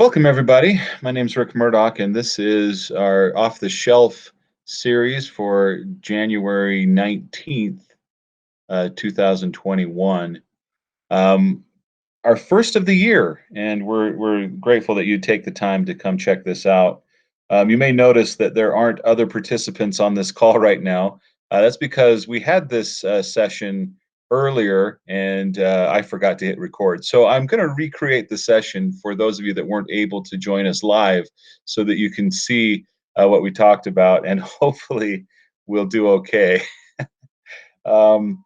Welcome, everybody. My name's Rick Murdock, and this is our off the shelf series for January 19th, 2021. Um, our first of the year, and we're grateful that you take the time to come check this out. You may notice that there aren't other participants on this call right now. That's because we had this session earlier, and I forgot to hit record. So I'm going to recreate the session for those of you that weren't able to join us live, so that you can see what we talked about, and hopefully we'll do okay. Um,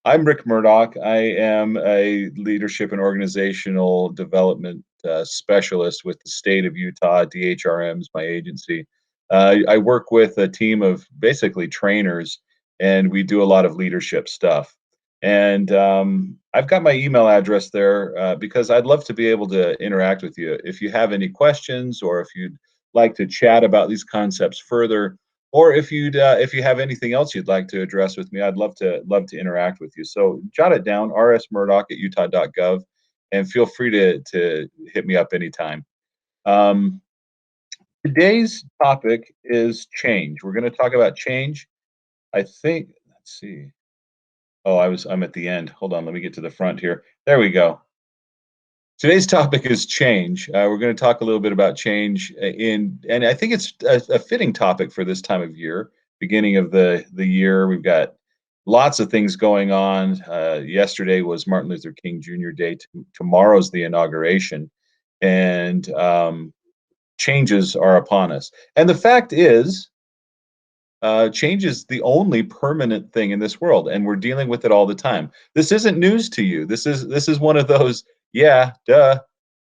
I'm Rick Murdock. I am a leadership and organizational development specialist with the state of Utah. DHRM is my agency. I work with a team of basically trainers, and we do a lot of leadership stuff. And I've got my email address there because I'd love to be able to interact with you. If you have any questions, or if you'd like to chat about these concepts further, or if you have anything else you'd like to address with me, I'd love to interact with you. So jot it down, rsmurdock@utah.gov, and feel free to hit me up anytime. Um, Today's topic is change. We're going to talk about change. I think, let's see. Oh, I'm at the end. Hold on, let me get to the front here. There we go. Today's topic is change. We're going to talk a little bit about change and I think it's a fitting topic for this time of year, beginning of the year. We've got lots of things going on. Yesterday was Martin Luther King Jr. Day. Tomorrow's the inauguration, and changes are upon us. And the fact is, change is the only permanent thing in this world, and we're dealing with it all the time. This isn't news to you. This is one of those yeah, duh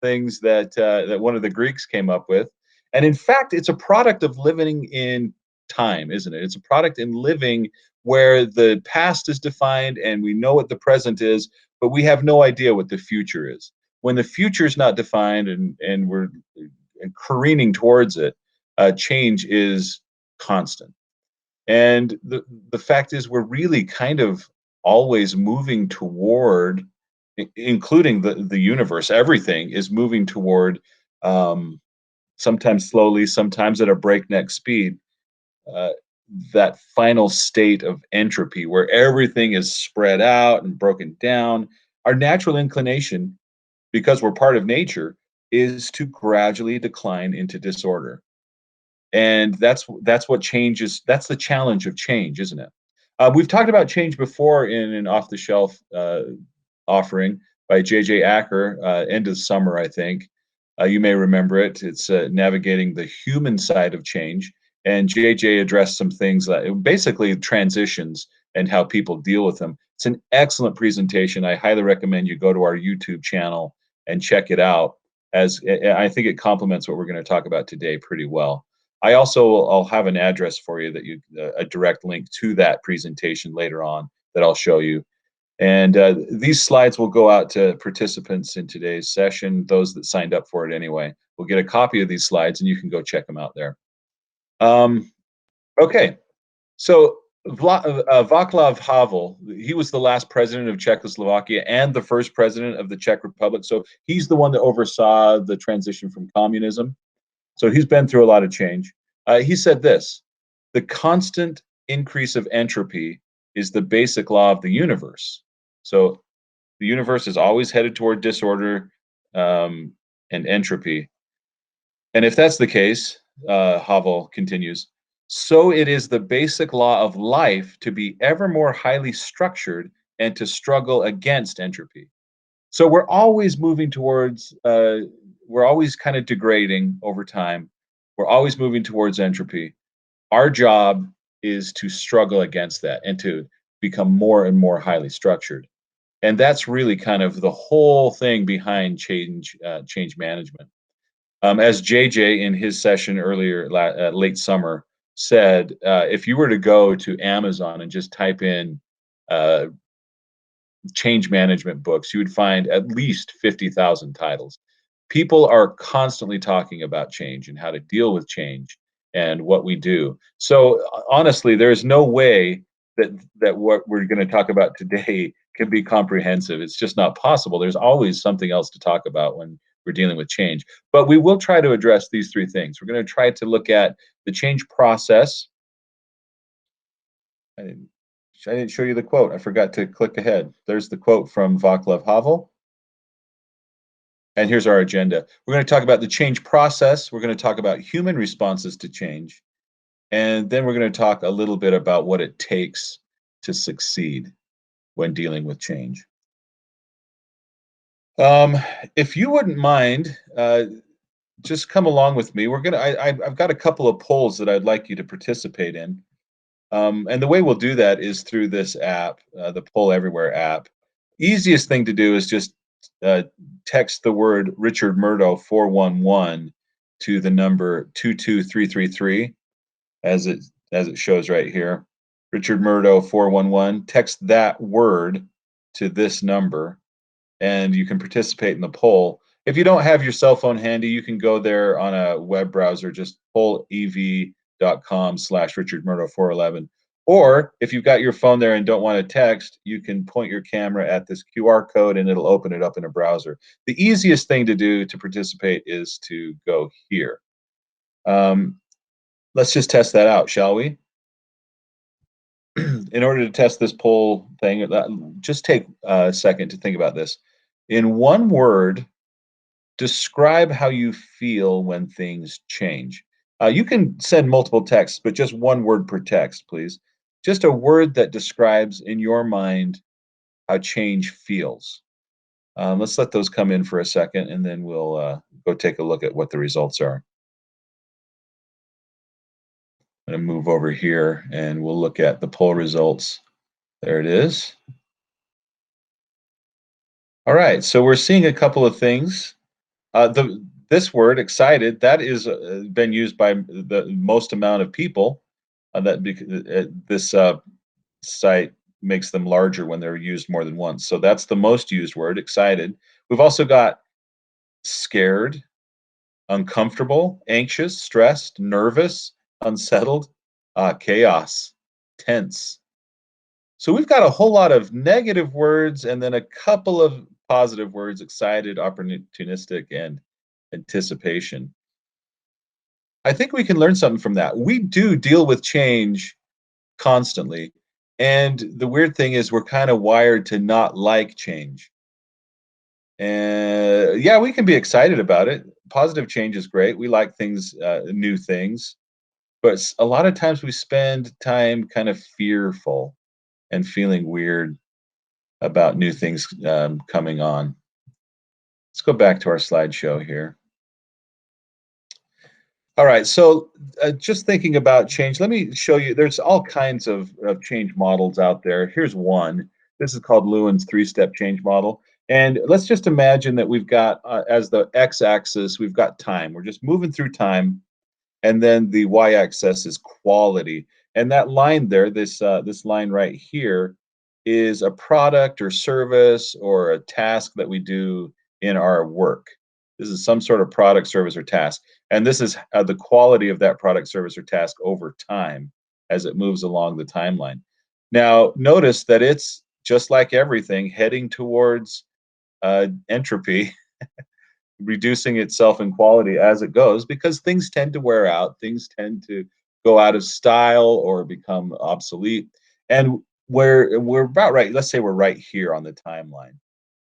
things that one of the Greeks came up with, and in fact, it's a product of living in time, isn't it? It's a product in living where the past is defined and we know what the present is, but we have no idea what the future is. When the future is not defined and we're careening towards it, change is constant. And the fact is, we're really kind of always moving toward, including the universe. Everything is moving toward, um, sometimes slowly, sometimes at a breakneck speed. Uh, that final state of entropy, where everything is spread out and broken down. Our natural inclination, because we're part of nature, is to gradually decline into disorder. And that's what change is. That's the challenge of change, isn't it? We've talked about change before in an off-the-shelf offering by J.J. Acker, end of summer, I think. You may remember it. It's navigating the human side of change, and J.J. addressed some things that basically transitions and how people deal with them. It's an excellent presentation. I highly recommend you go to our YouTube channel and check it out, as I think it complements what we're going to talk about today pretty well. I'll have an address for you, that you a direct link to that presentation later on, that I'll show you. And these slides will go out to participants in today's session, those that signed up for it anyway. We'll get a copy of these slides, and you can go check them out there. Okay, so Václav Havel, he was the last president of Czechoslovakia and the first president of the Czech Republic. So he's the one that oversaw the transition from communism. So he's been through a lot of change. He said this: the constant increase of entropy is the basic law of the universe. So the universe is always headed toward disorder and entropy. And if that's the case, Havel continues, so it is the basic law of life to be ever more highly structured and to struggle against entropy. So we're always moving towards, we're always kind of degrading over time. We're always moving towards entropy. Our job is to struggle against that and to become more and more highly structured. And that's really kind of the whole thing behind change management. As JJ in his session earlier, late summer, said, if you were to go to Amazon and just type in uh, change management books, you would find at least 50,000 titles. People are constantly talking about change and how to deal with change and what we do. So honestly, there's no way that what we're going to talk about today can be comprehensive. It's just not possible. There's always something else to talk about we're dealing with change. But we will try to address these three things. We're going to try to look at the change process. I didn't, I didn't show you the quote. I forgot to click ahead. There's the quote from Václav Havel. And here's our agenda. We're going to talk about the change process. We're going to talk about human responses to change. And then we're going to talk a little bit about what it takes to succeed when dealing with change. Um, if you wouldn't mind, just come along with me. I've got a couple of polls that I'd like you to participate in. And the way we'll do that is through this app, the Poll Everywhere app. Easiest thing to do is just uh, text the word Richard Murdo 411 to the number 22333 as it shows right here. Richard Murdo 411. Text that word to this number, and you can participate in the poll. If you don't have your cell phone handy, you can go there on a web browser, just pollev.com/richardmurdo411. Or if you've got your phone there and don't want to text, you can point your camera at this QR code and it'll open it up in a browser. The easiest thing to do to participate is to go here. Let's just test that out, shall we? In order to test this poll thing, just take a second to think about this. In one word, describe how you feel when things change. You can send multiple texts, but just one word per text, please. Just a word that describes in your mind how change feels. Let's let those come in for a second, and then we'll go take a look at what the results are. I'm going to move over here, and we'll look at the poll results. There it is. All right, so we're seeing a couple of things. This word excited, that is been used by the most amount of people. This site makes them larger when they're used more than once. So that's the most used word, excited. We've also got scared, uncomfortable, anxious, stressed, nervous, unsettled, chaos, tense. So we've got a whole lot of negative words and then a couple of positive words: excited, opportunistic, and anticipation. I think we can learn something from that. We do deal with change constantly. And the weird thing is, we're kind of wired to not like change. And yeah, we can be excited about it. Positive change is great. We like things, new things. But a lot of times we spend time kind of fearful and feeling weird about new things coming on. Let's go back to our slideshow here. All right, so just thinking about change, let me show you. There's all kinds of change models out there. Here's one. This is called Lewin's three-step change model. And let's just imagine that we've got, as the x-axis, we've got time. We're just moving through time. And then the y-axis is quality. And that line there, this line right here, is a product or service or a task that we do in our work. This is some sort of product, service, or task. And this is the quality of that product, service, or task over time as it moves along the timeline. Now, notice that it's just like everything heading towards entropy, reducing itself in quality as it goes, because things tend to wear out, things tend to go out of style or become obsolete. And we're about right. Let's say we're right here on the timeline.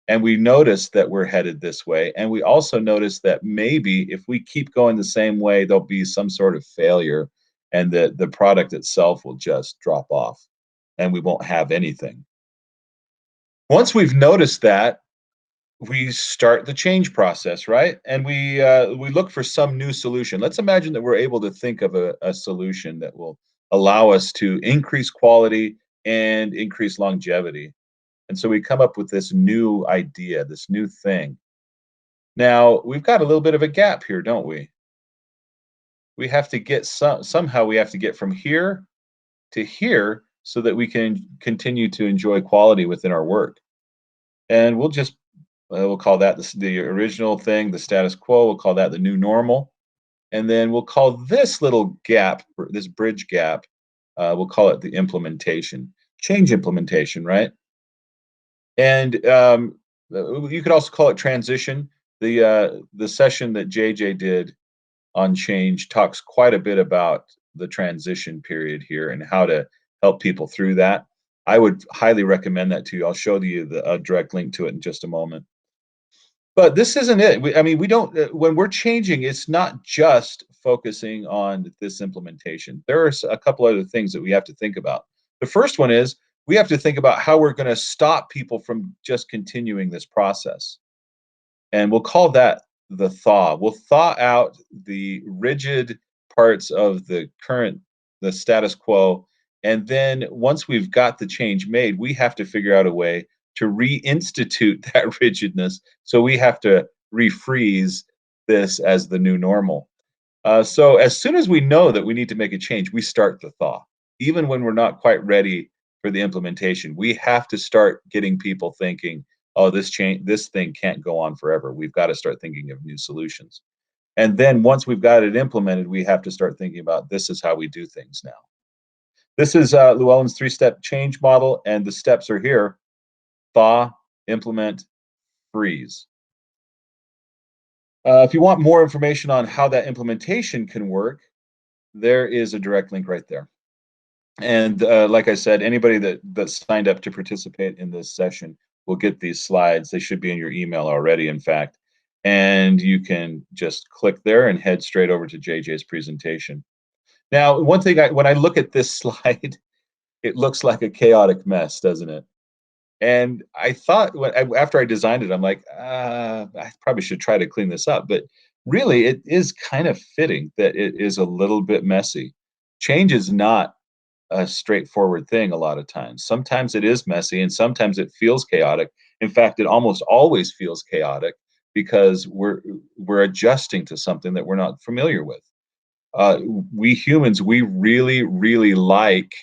And we notice that we're headed this way. And we also notice that maybe if we keep going the same way, there'll be some sort of failure and the product itself will just drop off and we won't have anything. Once we've noticed that, we start the change process, right? And we look for some new solution. Let's imagine that we're able to think of a solution that will allow us to increase quality and increase longevity. And so we come up with this new idea, this new thing. Now, we've got a little bit of a gap here, don't we? We have to get somehow we have to get from here to here so that we can continue to enjoy quality within our work. And we'll call that the original thing, the status quo. We'll call that the new normal. And then we'll call this little gap, this bridge gap, we'll call it the implementation, change implementation, right? And you could also call it transition. The session that JJ did on change talks quite a bit about the transition period here and how to help people through that. I would highly recommend that to you. I'll show you a direct link to it in just a moment. But this isn't it. I mean, we don't, when we're changing, it's not just focusing on this implementation. There are a couple other things that we have to think about. The first one is we have to think about how we're going to stop people from just continuing this process. And we'll call that the thaw. We'll thaw out the rigid parts of the status quo. And then once we've got the change made, we have to figure out a way to reinstitute that rigidness. So we have to refreeze this as the new normal. So as soon as we know that we need to make a change, we start the thaw. Even when we're not quite ready for the implementation, we have to start getting people thinking, "Oh, this thing can't go on forever. We've got to start thinking of new solutions." And then once we've got it implemented, we have to start thinking about this is how we do things now. This is Llewellyn's three-step change model, and the steps are here: thaw, implement, freeze. If you want more information on how that implementation can work, there is a direct link right there. And like I said, anybody that signed up to participate in this session will get these slides. They should be in your email already, in fact. And you can just click there and head straight over to JJ's presentation. Now, one thing, when I look at this slide, it looks like a chaotic mess, doesn't it? And I thought after I designed it, I'm like, I probably should try to clean this up. But really, it is kind of fitting that it is a little bit messy. Change is not a straightforward thing a lot of times. Sometimes it is messy and sometimes it feels chaotic. In fact, it almost always feels chaotic because we're adjusting to something that we're not familiar with. Uh, we humans, we really, really like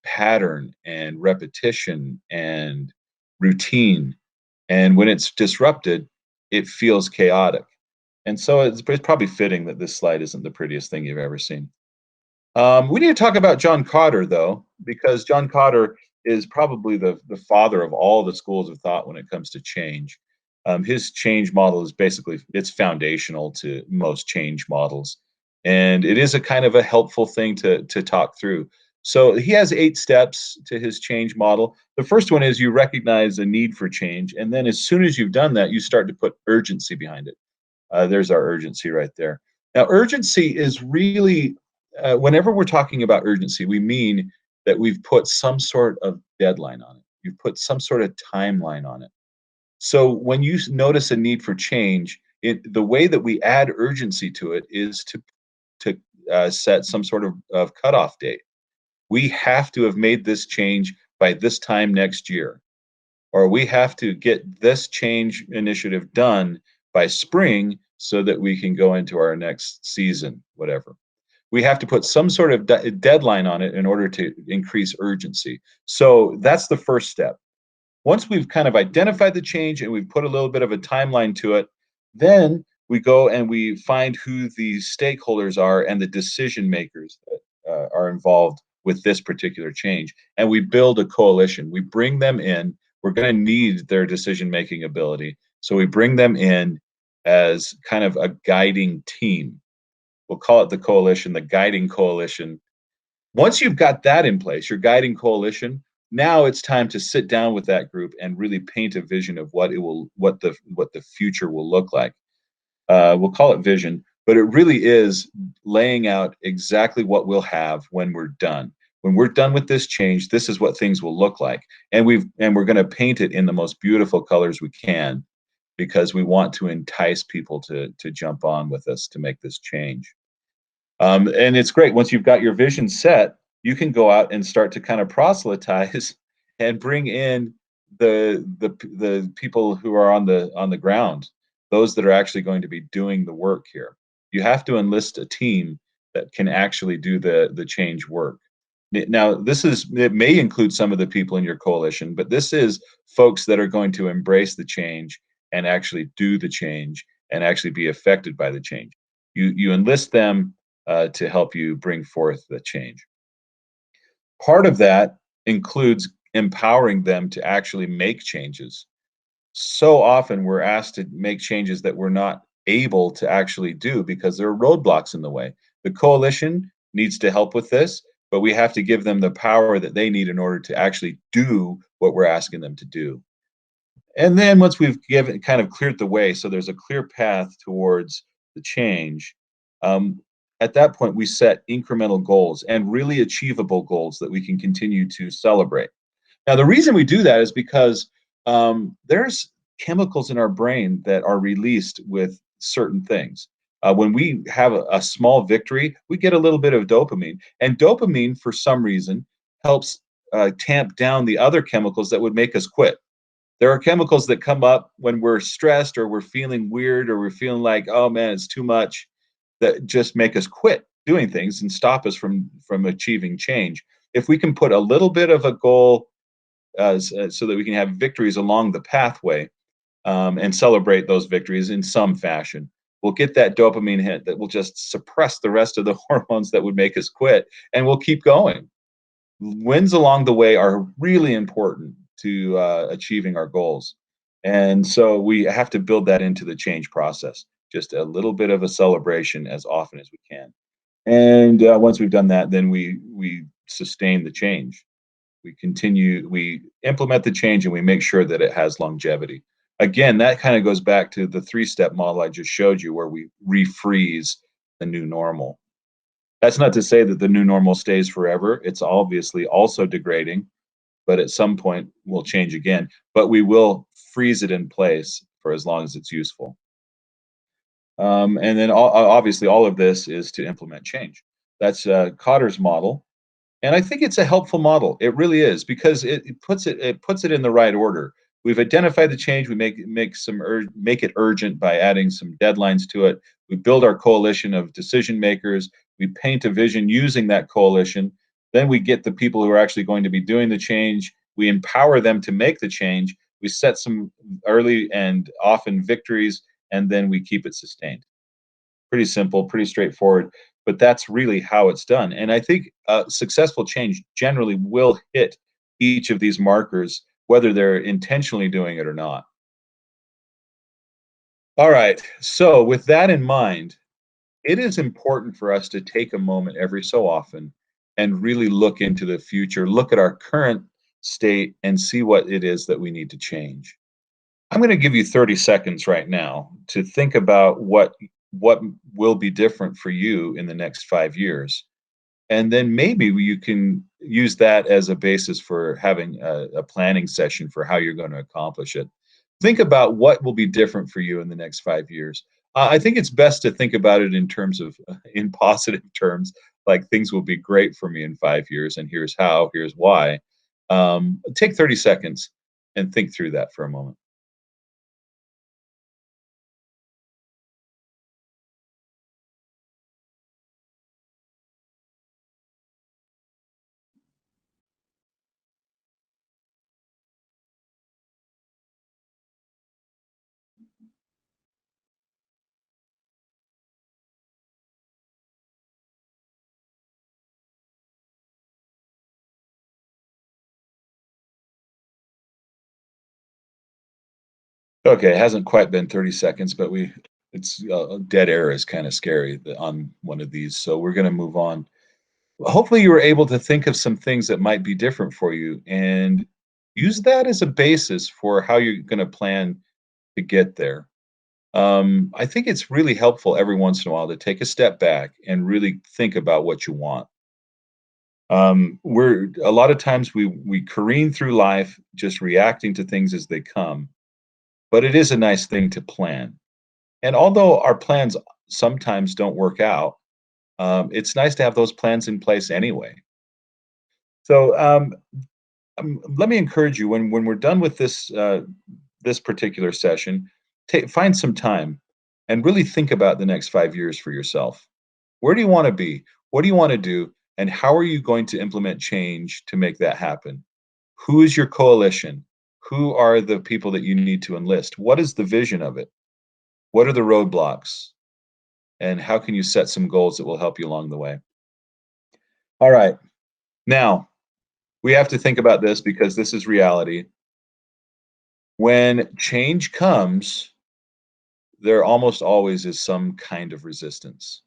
pattern and repetition and routine. And when it's disrupted, it feels chaotic. And so it's probably fitting that this slide isn't the prettiest thing you've ever seen. We need to talk about John Cotter, though, because John Cotter is probably the father of all the schools of thought when it comes to change. His change model is basically it's foundational to most change models, and it is a kind of a helpful thing to talk through. So he has 8 steps to his change model. The first one is you recognize a need for change, and then as soon as you've done that, you start to put urgency behind it. There's our urgency right there. Now, urgency is really, whenever we're talking about urgency, we mean that we've put some sort of deadline on it. You've put some sort of timeline on it. So when you notice a need for change, the way that we add urgency to it is to set some sort of cutoff date. We have to have made this change by this time next year, or we have to get this change initiative done by spring so that we can go into our next season, whatever. We have to put some sort of deadline on it in order to increase urgency. So that's the first step. Once we've kind of identified the change and we've put a little bit of a timeline to it, then we go and we find who the stakeholders are and the decision makers that are involved with this particular change. And we build a coalition. We bring them in. We're going to need their decision making ability. So we bring them in as kind of a guiding team. We'll call it the coalition, the guiding coalition. Once you've got that in place, your guiding coalition, now it's time to sit down with that group and really paint a vision of what the future will look like. We'll call it vision, but it really is laying out exactly what we'll have when we're done. When we're done with this change, this is what things will look like, and we're going to paint it in the most beautiful colors we can because we want to entice people to jump on with us to make this change. And it's great once you've got your vision set, you can go out and start to kind of proselytize and bring in the people who are on the ground, those that are actually going to be doing the work here. You have to enlist a team that can actually do the change work. Now, it may include some of the people in your coalition, but this is folks that are going to embrace the change and actually do the change and actually be affected by the change. You enlist them to help you bring forth the change. Part of that includes empowering them to actually make changes. So often we're asked to make changes that we're not able to actually do because there are roadblocks in the way. The coalition needs to help with this, but we have to give them the power that they need in order to actually do what we're asking them to do. And then once we've given kind of cleared the way, so there's a clear path towards the change, um, at that point we set incremental goals and really achievable goals that we can continue to celebrate. Now, the reason we do that is because there's chemicals in our brain that are released with certain things. When we have a small victory, we get a little bit of dopamine, and dopamine, for some reason, helps tamp down the other chemicals that would make us quit. There are chemicals that come up when we're stressed or we're feeling weird or we're feeling like, oh man, it's too much, that just make us quit doing things and stop us from achieving change. If we can put a little bit of a goal so that we can have victories along the pathway and celebrate those victories in some fashion. We'll get that dopamine hit that will just suppress the rest of the hormones that would make us quit, and we'll keep going. Wins along the way are really important to achieving our goals. And so we have to build that into the change process, just a little bit of a celebration as often as we can. And once we've done that, then we sustain the change. We implement the change and we make sure that it has longevity. Again, that kind of goes back to the three-step model I just showed you, where we refreeze the new normal. That's not to say that the new normal stays forever. It's obviously also degrading, but at some point will change again. But we will freeze it in place for as long as it's useful. And then obviously all of this is to implement change. That's Cotter's model, and I think it's a helpful model. It really is because it puts it in the right order. We've identified the change. We make it urgent by adding some deadlines to it. We build our coalition of decision makers. We paint a vision using that coalition. Then we get the people who are actually going to be doing the change. We empower them to make the change. We set some early and often victories, and then we keep it sustained. Pretty simple, pretty straightforward, but that's really how it's done. And I think successful change generally will hit each of these markers, whether they're intentionally doing it or not. All right. So, with that in mind, it is important for us to take a moment every so often and really look into the future, look at our current state, and see what it is that we need to change. I'm going to give you 30 seconds right now to think about what will be different for you in the next 5 years. And then maybe you can use that as a basis for having a planning session for how you're going to accomplish it. Think about what will be different for you in the next 5 years. I think it's best to think about it in terms of, in positive terms, like things will be great for me in 5 years, and here's how, here's why. Take 30 seconds and think through that for a moment. Okay, it hasn't quite been 30 seconds, but it's dead air is kind of scary on one of these. So we're going to move on. Hopefully, you were able to think of some things that might be different for you and use that as a basis for how you're going to plan to get there. I think it's really helpful every once in a while to take a step back and really think about what you want. We're a lot of times we careen through life just reacting to things as they come, but it is a nice thing to plan. And although our plans sometimes don't work out, it's nice to have those plans in place anyway. So let me encourage you when we're done with this particular session, find some time and really think about the next 5 years for yourself. Where do you want to be? What do you want to do? And how are you going to implement change to make that happen? Who is your coalition? Who are the people that you need to enlist? What is the vision of it? What are the roadblocks? And how can you set some goals that will help you along the way? All right. Now, we have to think about this because this is reality. When change comes, there almost always is some kind of resistance.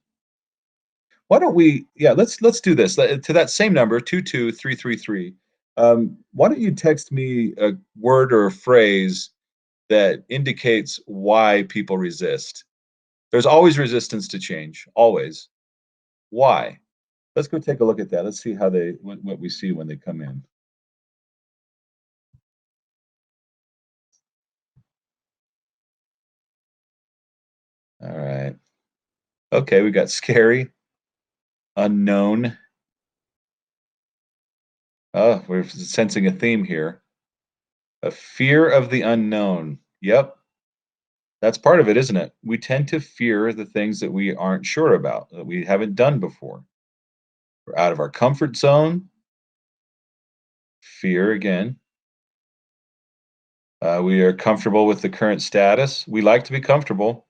Why don't we yeah, let's do this. To that same number, 22333, why don't you text me a word or a phrase that indicates why people resist? There's always resistance to change, always. Why? Let's go take a look at that. Let's see how what we see when they come in. All right. Okay, we got scary, unknown. Oh, we're sensing a theme here. A fear of the unknown. Yep, that's part of it, isn't it? We tend to fear the things that we aren't sure about, that we haven't done before. We're out of our comfort zone. Fear again. We are comfortable with the current status. We like to be comfortable.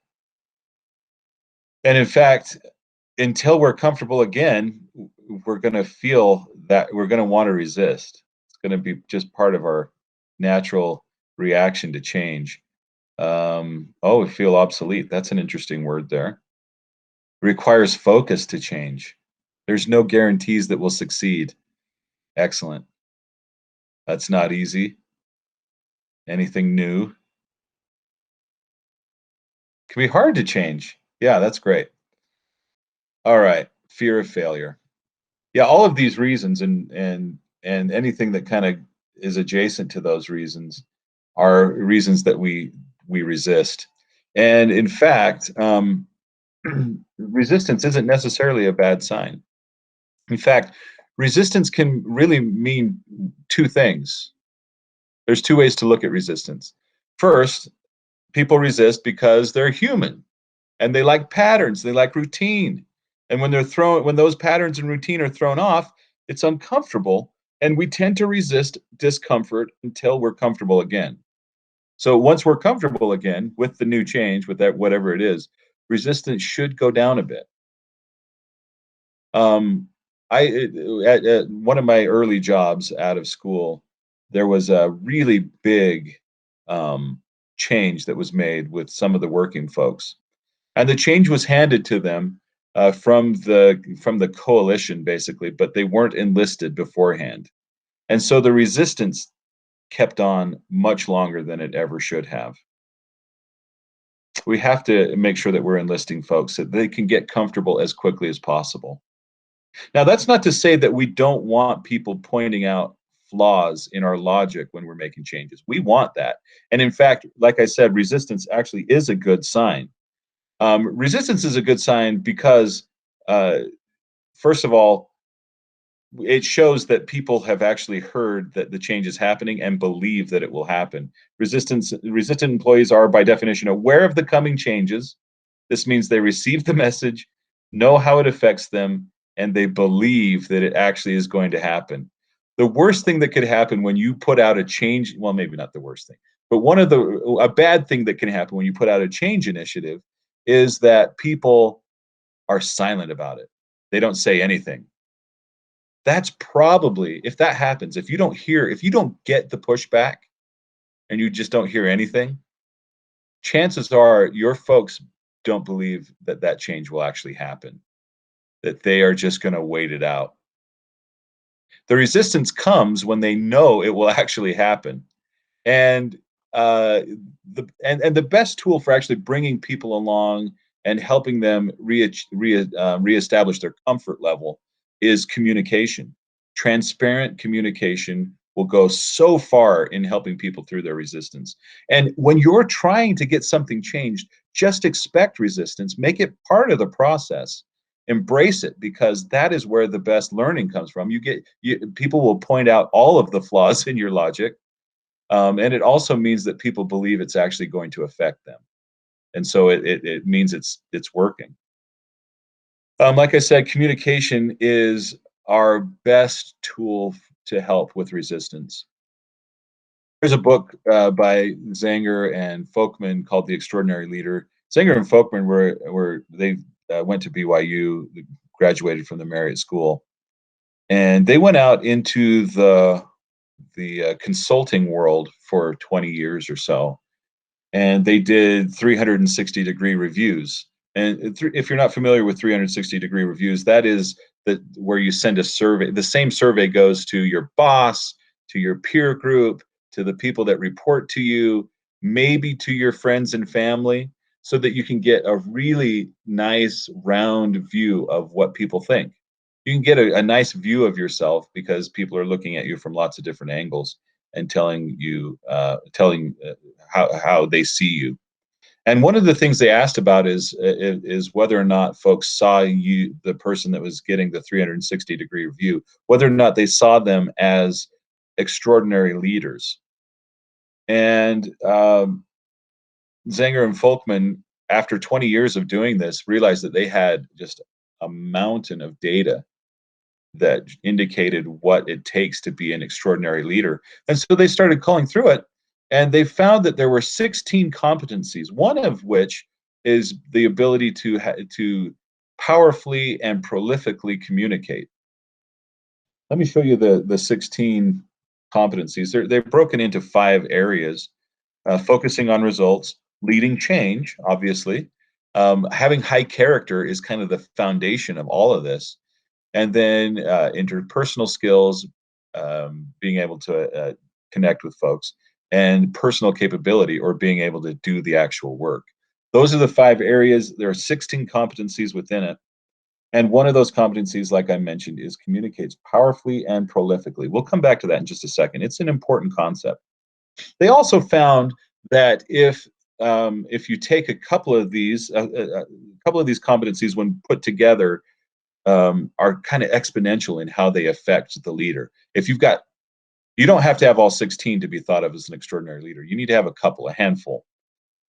And in fact, until we're comfortable again, we're going to feel that we're going to want to resist. It's going to be just part of our natural reaction to change. Oh, we feel obsolete. That's an interesting word there. Requires focus to change. There's no guarantees that we'll succeed. Excellent. That's not easy. Anything new can be hard to change. Yeah, that's great. All right. Fear of failure. Yeah, all of these reasons and anything that kind of is adjacent to those reasons are reasons that we resist. And in fact, resistance isn't necessarily a bad sign. In fact, resistance can really mean two things. There's two ways to look at resistance. First, people resist because they're human and they like patterns, they like routine. And when those patterns and routine are thrown off, it's uncomfortable and we tend to resist discomfort until we're comfortable again. So once we're comfortable again with the new change, with that whatever it is, resistance should go down a bit. Um, at one of my early jobs out of school, there was a really big um, change that was made with some of the working folks, and the change was handed to them from the coalition, basically, but they weren't enlisted beforehand, and so the resistance kept on much longer than it ever should have. We have to make sure that we're enlisting folks so they can get comfortable as quickly as possible. Now, that's not to say that we don't want people pointing out flaws in our logic when we're making changes. We want that. And in fact, like I said, resistance actually is a good sign. Resistance is a good sign because, uh, first of all, it shows that people have actually heard that the change is happening and believe that it will happen. Resistant employees are, by definition, aware of the coming changes. This means they receive the message, know how it affects them, and they believe that it actually is going to happen. The worst thing that could happen when you put out a change, well, maybe not the worst thing, but a bad thing that can happen when you put out a change initiative is that people are silent about it. They don't say anything. That's probably, if that happens, if you don't get the pushback and you just don't hear anything, chances are your folks don't believe that that change will actually happen, that they are just going to wait it out. The resistance comes when they know it will actually happen. And the best tool for actually bringing people along and helping them reestablish their comfort level is communication. Transparent communication will go so far in helping people through their resistance. And when you're trying to get something changed, just expect resistance, make it part of the process. Embrace it because that is where the best learning comes from. People will point out all of the flaws in your logic, and it also means that people believe it's actually going to affect them. And so it means it's working. Like I said, communication is our best tool to help with resistance. There's a book by Zanger and Folkman called The Extraordinary Leader. Zanger and Folkman they went to BYU, graduated from the Marriott School, and they went out into the consulting world for 20 years or so, and they did 360-degree reviews. And if you're not familiar with 360-degree reviews, that is where you send a survey. The same survey goes to your boss, to your peer group, to the people that report to you, maybe to your friends and family, so that you can get a really nice round view of what people think. You can get a nice view of yourself because people are looking at you from lots of different angles and telling how they see you. And one of the things they asked about is whether or not folks saw you, the person that was getting the 360-degree review, whether or not they saw them as extraordinary leaders. And Zenger and Folkman, after 20 years of doing this, realized that they had just a mountain of data that indicated what it takes to be an extraordinary leader. And so they started calling through it, and they found that there were 16 competencies, one of which is the ability to powerfully and prolifically communicate. Let me show you the 16 competencies. They're broken into 5 areas: focusing on results, leading change, obviously. Having high character is kind of the foundation of all of this. And then interpersonal skills, being able to connect with folks, and personal capability, or being able to do the actual work. Those are the 5 areas. There are 16 competencies within it. And one of those competencies, like I mentioned, is communicates powerfully and prolifically. We'll come back to that in just a second. It's an important concept. They also found that if you take a couple of these competencies when put together, are kind of exponential in how they affect the leader. You don't have to have all 16 to be thought of as an extraordinary leader. You need to have a handful.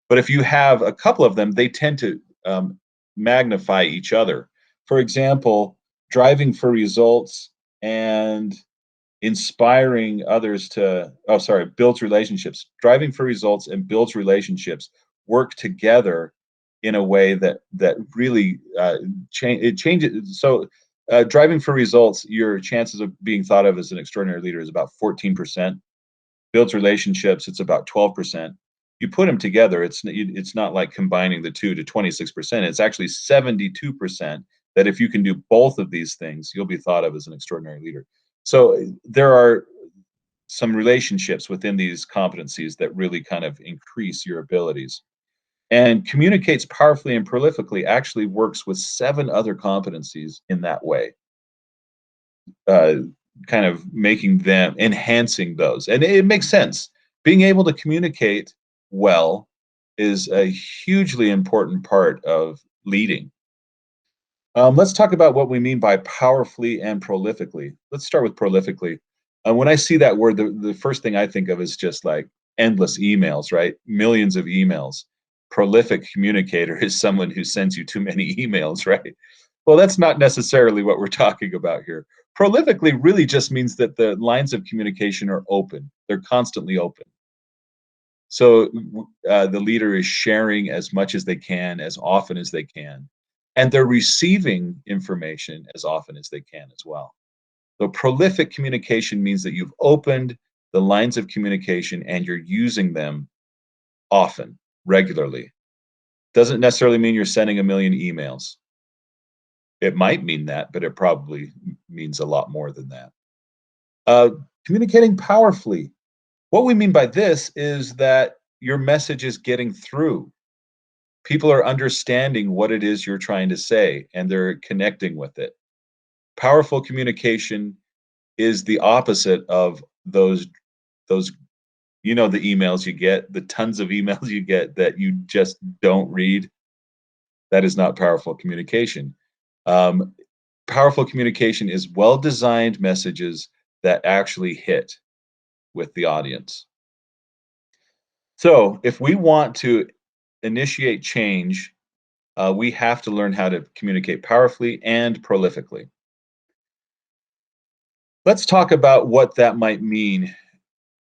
But if you have a couple of them, they tend to magnify each other. For example, driving for results and inspiring others builds relationships. Driving for results and builds relationships work together in a way that really changes. So driving for results, your chances of being thought of as an extraordinary leader is about 14%. Builds relationships, it's about 12%. You put them together, it's not like combining the two to 26%. It's actually 72% that if you can do both of these things, you'll be thought of as an extraordinary leader. So there are some relationships within these competencies that really kind of increase your abilities. And communicates powerfully and prolifically actually works with 7 other competencies in that way, uh, kind of enhancing those. And it makes sense. Being able to communicate well is a hugely important part of leading. Let's talk about what we mean by powerfully and prolifically. Let's start with prolifically. When I see that word, the first thing I think of is just like endless emails, right? Millions of emails. Prolific communicator is someone who sends you too many emails, right? Well, that's not necessarily what we're talking about here. Prolifically really just means that the lines of communication are open. They're constantly open. So the leader is sharing as much as they can, as often as they can, and they're receiving information as often as they can as well. So prolific communication means that you've opened the lines of communication and you're using them often, regularly. Doesn't necessarily mean you're sending a million emails. It might mean that, but it probably means a lot more than that. Uh, Communicating powerfully. What we mean by this is that your message is getting through. People are understanding what it is you're trying to say and they're connecting with it. Powerful communication is the opposite of those the emails you get, the tons of emails you get that you just don't read. That is not powerful communication. Um, Powerful communication is well-designed messages that actually hit with the audience. So if we want to initiate change, we have to learn how to communicate powerfully and prolifically. Let's talk about what that might mean.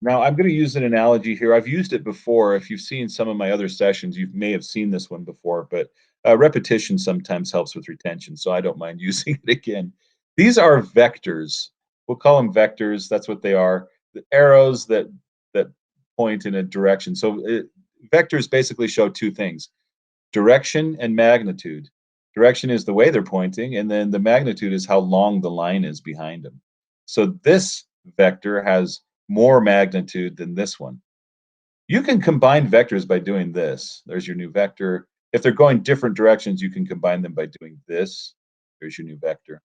Now, I'm going to use an analogy here. I've used it before. If you've seen some of my other sessions, you may have seen this one before, but repetition sometimes helps with retention, so I don't mind using it again. These are vectors. We'll call them vectors. That's what they are. the arrows that point in a direction. So vectors basically show two things: direction and magnitude. Direction is the way they're pointing, and then the magnitude is how long the line is behind them. So this vector has more magnitude than this one. You can combine vectors by doing this. There's your new vector. If they're going different directions, you can combine them by doing this. There's your new vector.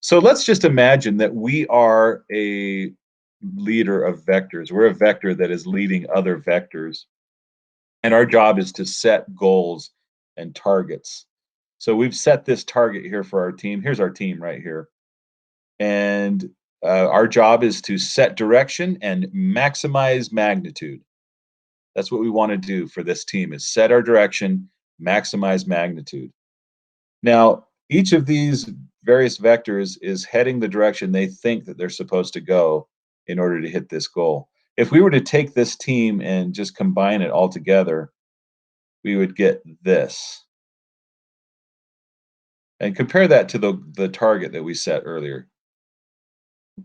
So let's just imagine that we are a leader of vectors. We're a vector that is leading other vectors, and our job is to set goals and targets. So we've set this target here for our team. Here's our team right here. And our job is to set direction and maximize magnitude. That's what we want to do for this team, is set our direction, maximize magnitude. Now, each of these various vectors is heading the direction they think that they're supposed to go in order to hit this goal. If we were to take this team and just combine it all together, we would get this. And compare that to the target that we set earlier.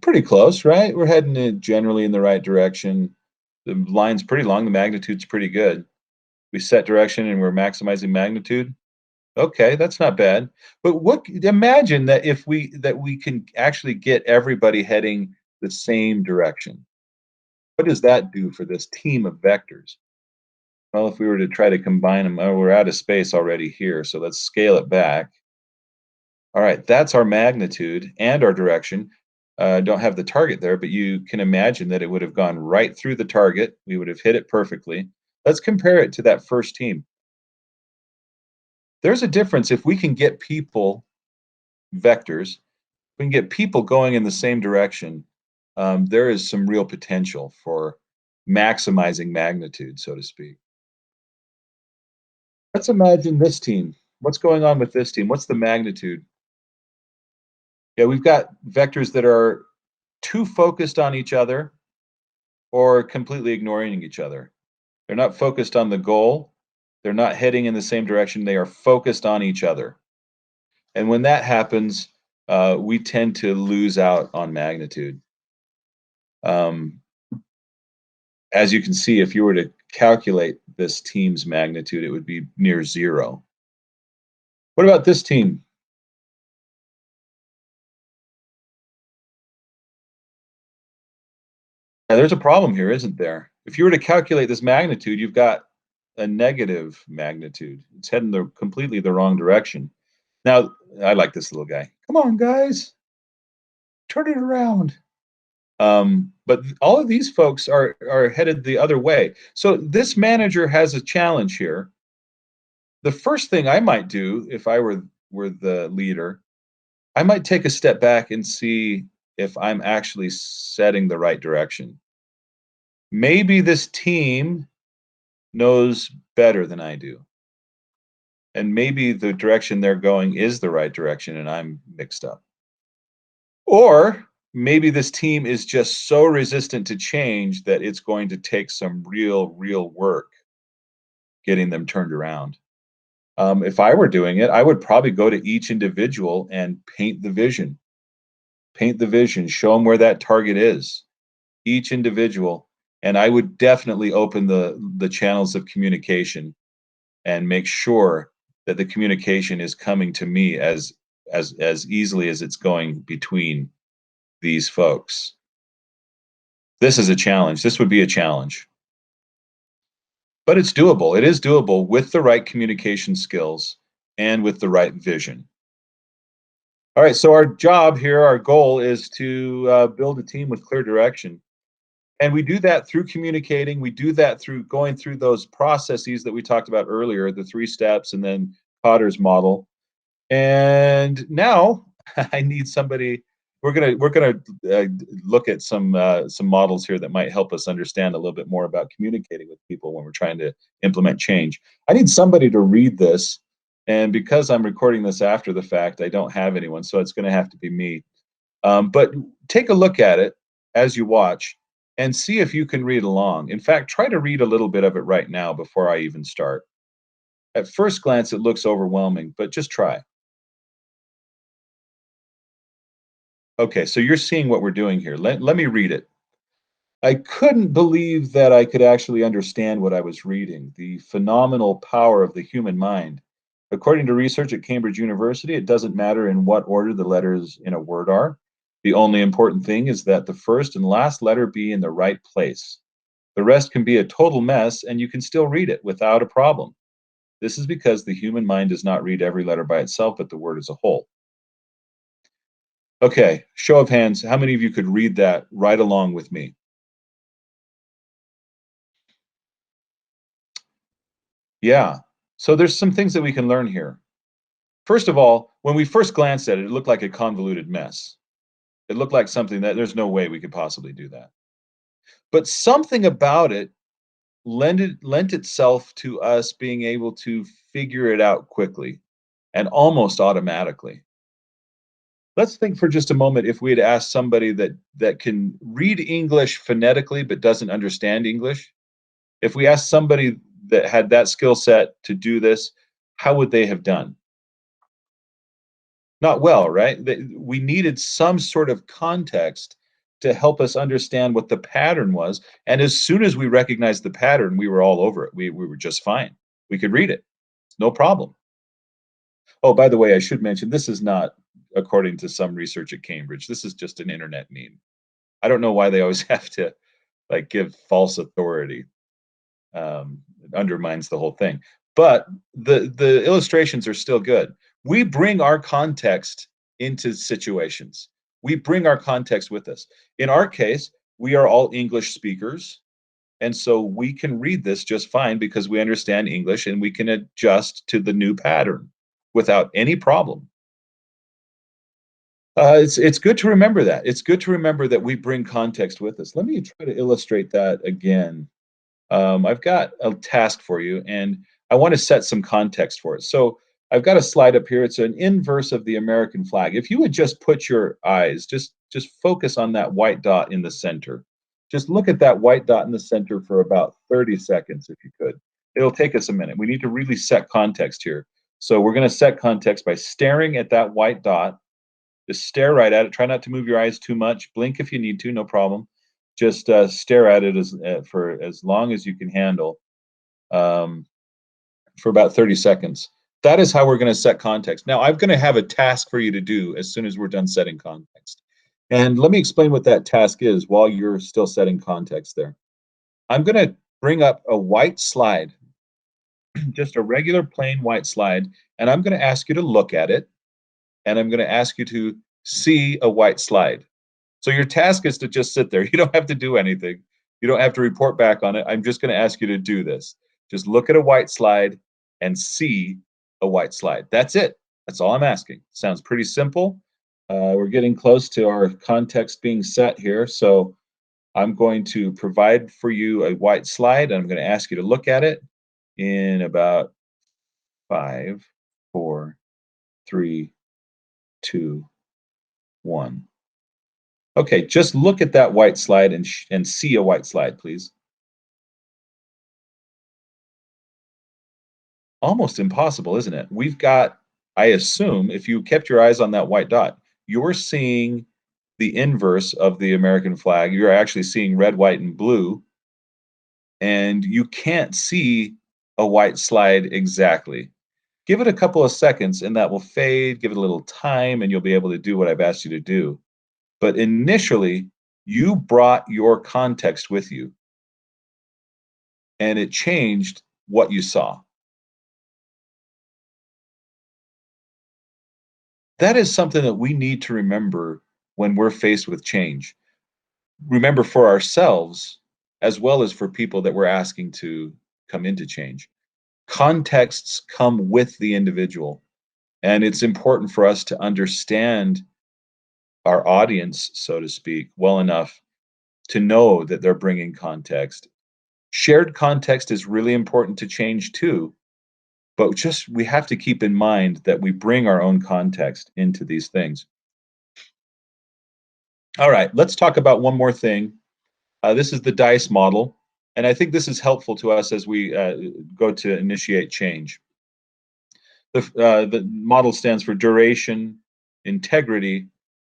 Pretty close, right? We're heading generally in the right direction. The line's pretty long, the magnitude's pretty good. We set direction and we're maximizing magnitude. Okay, that's not bad. But what, imagine that if we can actually get everybody heading the same direction. What does that do for this team of vectors? Well, if we were to try to combine them, oh, we're out of space already here, so let's scale it back. All right, that's our magnitude and our direction. Don't have the target there, but you can imagine that it would have gone right through the target. We would have hit it perfectly. Let's compare it to that first team. There's a difference if we can get people, vectors, we can get people going in the same direction. There is some real potential for maximizing magnitude, so to speak. Let's imagine this team. What's going on with this team? What's the magnitude? Yeah, we've got vectors that are too focused on each other or completely ignoring each other. They're not focused on the goal. They're not heading in the same direction. They are focused on each other. And when that happens, we tend to lose out on magnitude. Um, as you can see, if you were to calculate this team's magnitude, it would be near zero. What about this team? Now, there's a problem here, isn't there? If you were to calculate this magnitude, you've got a negative magnitude. It's heading completely the wrong direction. Now, I like this little guy. Come on, guys, turn it around. But all of these folks are headed the other way. So this manager has a challenge here. The first thing I might do if I were the leader, I might take a step back and see if I'm actually setting the right direction. Maybe this team knows better than I do. And maybe the direction they're going is the right direction and I'm mixed up. Or maybe this team is just so resistant to change that it's going to take some real work getting them turned around. If I were doing it, I would probably go to each individual and paint the vision. Paint the vision, show them where that target is, each individual. And I would definitely open the channels of communication and make sure that the communication is coming to me as easily as it's going between these folks. This is a challenge. This would be a challenge. But it's doable. It is doable with the right communication skills and with the right vision. All right, so our job here, our goal is to build a team with clear direction. And we do that through communicating. We do that through going through those processes that we talked about earlier, the 3 steps and then Cotters model. And now I need somebody. We're gonna look at some models here that might help us understand a little bit more about communicating with people when we're trying to implement change. I need somebody to read this, and because I'm recording this after the fact, I don't have anyone, so it's going to have to be me. But take a look at it as you watch and see if you can read along. In fact, try to read a little bit of it right now before I even start. At first glance, it looks overwhelming, but just try. Okay, so you're seeing what we're doing here. Let me read it. I couldn't believe that I could actually understand what I was reading. The phenomenal power of the human mind. According to research at Cambridge University, it doesn't matter in what order the letters in a word are. The only important thing is that the first and last letter be in the right place. The rest can be a total mess, and you can still read it without a problem. This is because the human mind does not read every letter by itself, but the word as a whole. Okay, show of hands. How many of you could read that right along with me? Yeah. So there's some things that we can learn here. First of all, when we first glanced at it, it looked like a convoluted mess. It looked like something that there's no way we could possibly do that. But something about it lent itself to us being able to figure it out quickly and almost automatically. Let's think for just a moment if we had asked somebody that can read English phonetically but doesn't understand English. If we asked somebody that had that skill set to do this, how would they have done? Not well, right? We needed some sort of context to help us understand what the pattern was. And as soon as we recognized the pattern, we were all over it. We were just fine. We could read it, no problem. Oh, by the way, I should mention this is not according to some research at Cambridge. This is just an internet meme. I don't know why they always have to like give false authority. It undermines the whole thing. But the illustrations are still good. We bring our context into situations. We bring our context with us. In our case, we are all English speakers, and so we can read this just fine because we understand English and we can adjust to the new pattern without any problem. It's good to remember that. It's good to remember that we bring context with us. Let me try to illustrate that again. I've got a task for you, and I want to set some context for it. So I've got a slide up here. It's an inverse of the American flag. If you would just put your eyes, just focus on that white dot in the center. Just look at that white dot in the center for about 30 seconds, if you could. It'll take us a minute. We need to really set context here. So we're going to set context by staring at that white dot. Just stare right at it. Try not to move your eyes too much. Blink if you need to, no problem. Just stare at it for as long as you can handle, um, for about 30 seconds. That is how we're going to set context. Now, I'm going to have a task for you to do as soon as we're done setting context. And let me explain what that task is while you're still setting context there. I'm going to bring up a white slide, just a regular plain white slide, and I'm going to ask you to look at it, and I'm going to ask you to see a white slide. So your task is to just sit there. You don't have to do anything. You don't have to report back on it. I'm just going to ask you to do this. Just look at a white slide and see a white slide. That's it. That's all I'm asking. Sounds pretty simple. We're getting close to our context being set here. So I'm going to provide for you a white slide, and I'm going to ask you to look at it in about 5, 4, 3, 2, 1. Okay, just look at that white slide and see a white slide, please. Almost impossible, isn't it? We've got, I assume, if you kept your eyes on that white dot, you're seeing the inverse of the American flag. You're actually seeing red, white, and blue, and you can't see a white slide exactly. Give it a couple of seconds and that will fade. Give it a little time and you'll be able to do what I've asked you to do. But initially, you brought your context with you and it changed what you saw. That is something that we need to remember when we're faced with change. Remember for ourselves, as well as for people that we're asking to come into change. Contexts come with the individual, and it's important for us to understand our audience, so to speak, well enough to know that they're bringing context. Shared context is really important to change too, but just we have to keep in mind that we bring our own context into these things. All right, let's talk about one more thing. This is the DICE model, and I think this is helpful to us as we go to initiate change. The model stands for duration, integrity,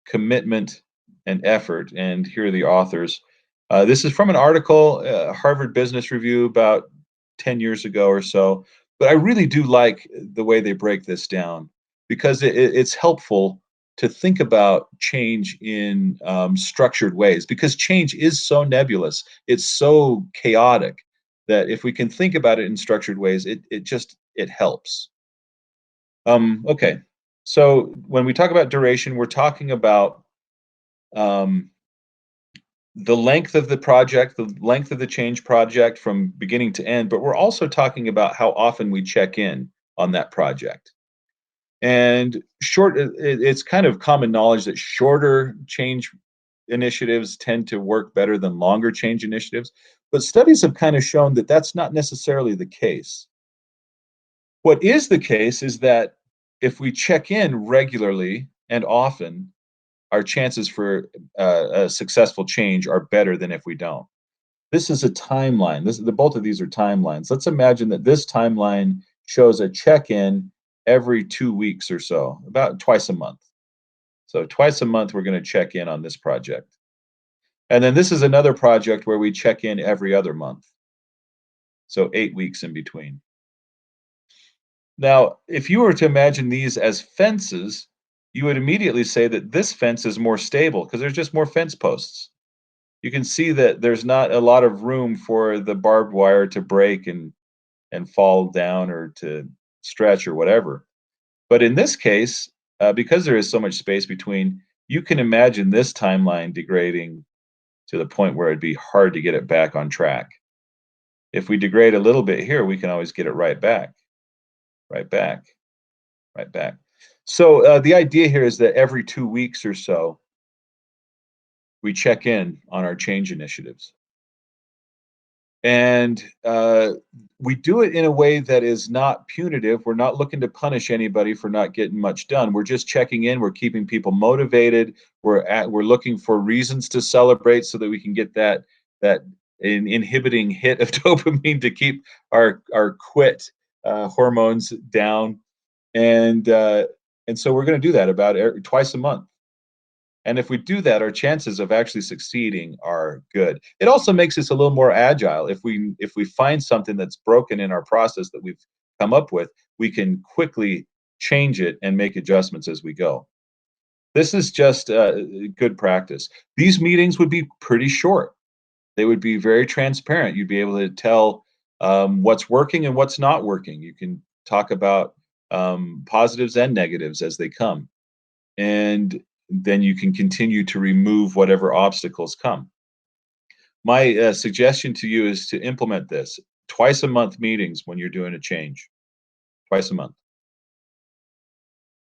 commitment, and effort. And here are the authors. This is from an article, Harvard Business Review, about 10 years ago or so. But I really do like the way they break this down because it's helpful to think about change in structured ways because change is so nebulous. It's so chaotic that if we can think about it in structured ways, it helps. Okay, so when we talk about duration, we're talking about um, the length of the project, the length of the change project from beginning to end, but we're also talking about how often we check in on that project. And it's kind of common knowledge that shorter change initiatives tend to work better than longer change initiatives. But studies have kind of shown that that's not necessarily the case. What is the case is that if we check in regularly and often, our chances for a successful change are better than if we don't. This is a timeline. Both of these are timelines. Let's imagine that this timeline shows a check-in every 2 weeks or so, about twice a month. So twice a month, we're going to check in on this project. And then this is another project where we check in every other month. So 8 weeks in between. Now, if you were to imagine these as fences, you would immediately say that this fence is more stable because there's just more fence posts. You can see that there's not a lot of room for the barbed wire to break and fall down or to stretch or whatever. But in this case, because there is so much space between, you can imagine this timeline degrading to the point where it'd be hard to get it back on track. If we degrade a little bit here, we can always get it right back, right back, right back. So the idea here is that every 2 weeks or so, we check in on our change initiatives. And we do it in a way that is not punitive. We're not looking to punish anybody for not getting much done. We're just checking in. We're keeping people motivated. We're looking for reasons to celebrate so that we can get that inhibiting hit of dopamine to keep our quit hormones down. And uh, and so we're going to do that about twice a month. And if we do that, our chances of actually succeeding are good. It also makes us a little more agile. If we find something that's broken in our process that we've come up with, we can quickly change it and make adjustments as we go. This is just good practice. These meetings would be pretty short. They would be very transparent. You'd be able to tell what's working and what's not working. You can talk about positives and negatives as they come. And then you can continue to remove whatever obstacles come. My suggestion to you is to implement this twice a month meetings when you're doing a change, twice a month.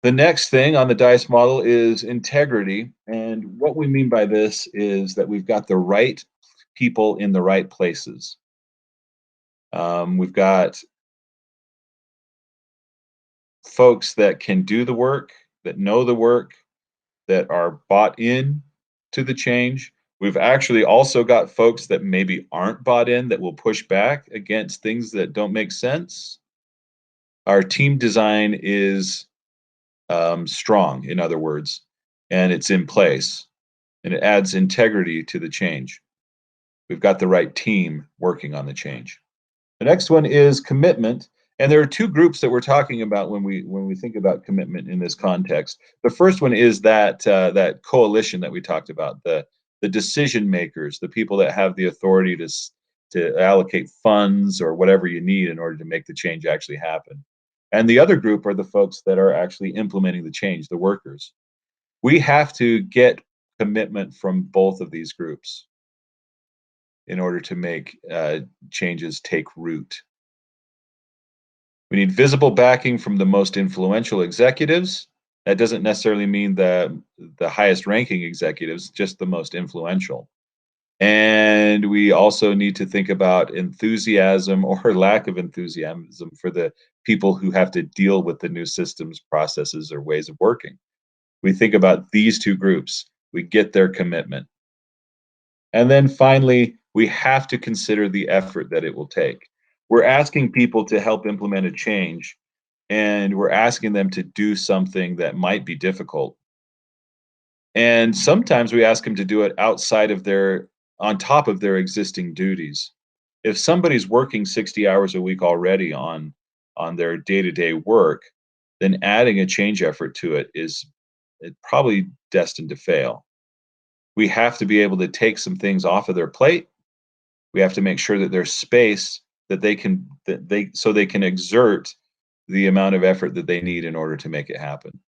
The next thing on the DICE model is integrity. And what we mean by this is that we've got the right people in the right places. We've got folks that can do the work, that know the work, that are bought in to the change. We've actually also got folks that maybe aren't bought in that will push back against things that don't make sense. Our team design is strong, in other words, and it's in place, and it adds integrity to the change. We've got the right team working on the change. The next one is commitment. And there are two groups that we're talking about when we think about commitment in this context. The first one is that coalition that we talked about, the decision makers, the people that have the authority to allocate funds or whatever you need in order to make the change actually happen. And the other group are the folks that are actually implementing the change, the workers. We have to get commitment from both of these groups in order to make changes take root. We need visible backing from the most influential executives. That doesn't necessarily mean the highest ranking executives, just the most influential. And we also need to think about enthusiasm or lack of enthusiasm for the people who have to deal with the new systems, processes, or ways of working. We think about these two groups, we get their commitment. And then finally, we have to consider the effort that it will take. We're asking people to help implement a change, and we're asking them to do something that might be difficult. And sometimes we ask them to do it outside of their on top of their existing duties. If somebody's working 60 hours a week already on their day-to-day work, then adding a change effort to it is probably destined to fail. We have to be able to take some things off of their plate. We have to make sure that there's space that they can exert the amount of effort that they need in order to make it happen.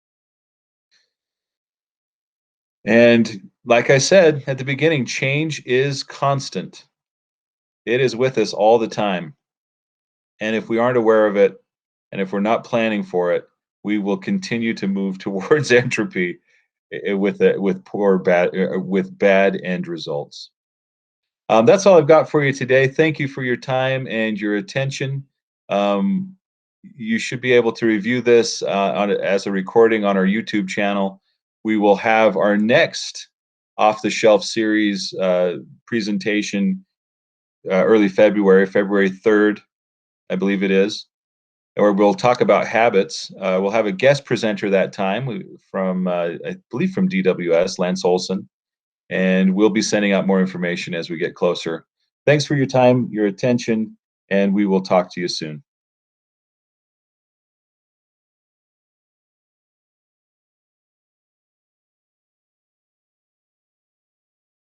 And like I said at the beginning, change is constant. It is with us all the time. And if we aren't aware of it, and if we're not planning for it, we will continue to move towards entropy with bad end results. That's all I've got for you today. Thank you for your time and your attention. Um, you should be able to review this as a recording on our YouTube channel. We will have our next off the shelf series presentation early February, February 3rd, I believe it is, where we'll talk about habits. We'll have a guest presenter that time from, I believe, from DWS, Lance Olson, and we'll be sending out more information as we get closer. Thanks for your time, your attention, and we will talk to you soon.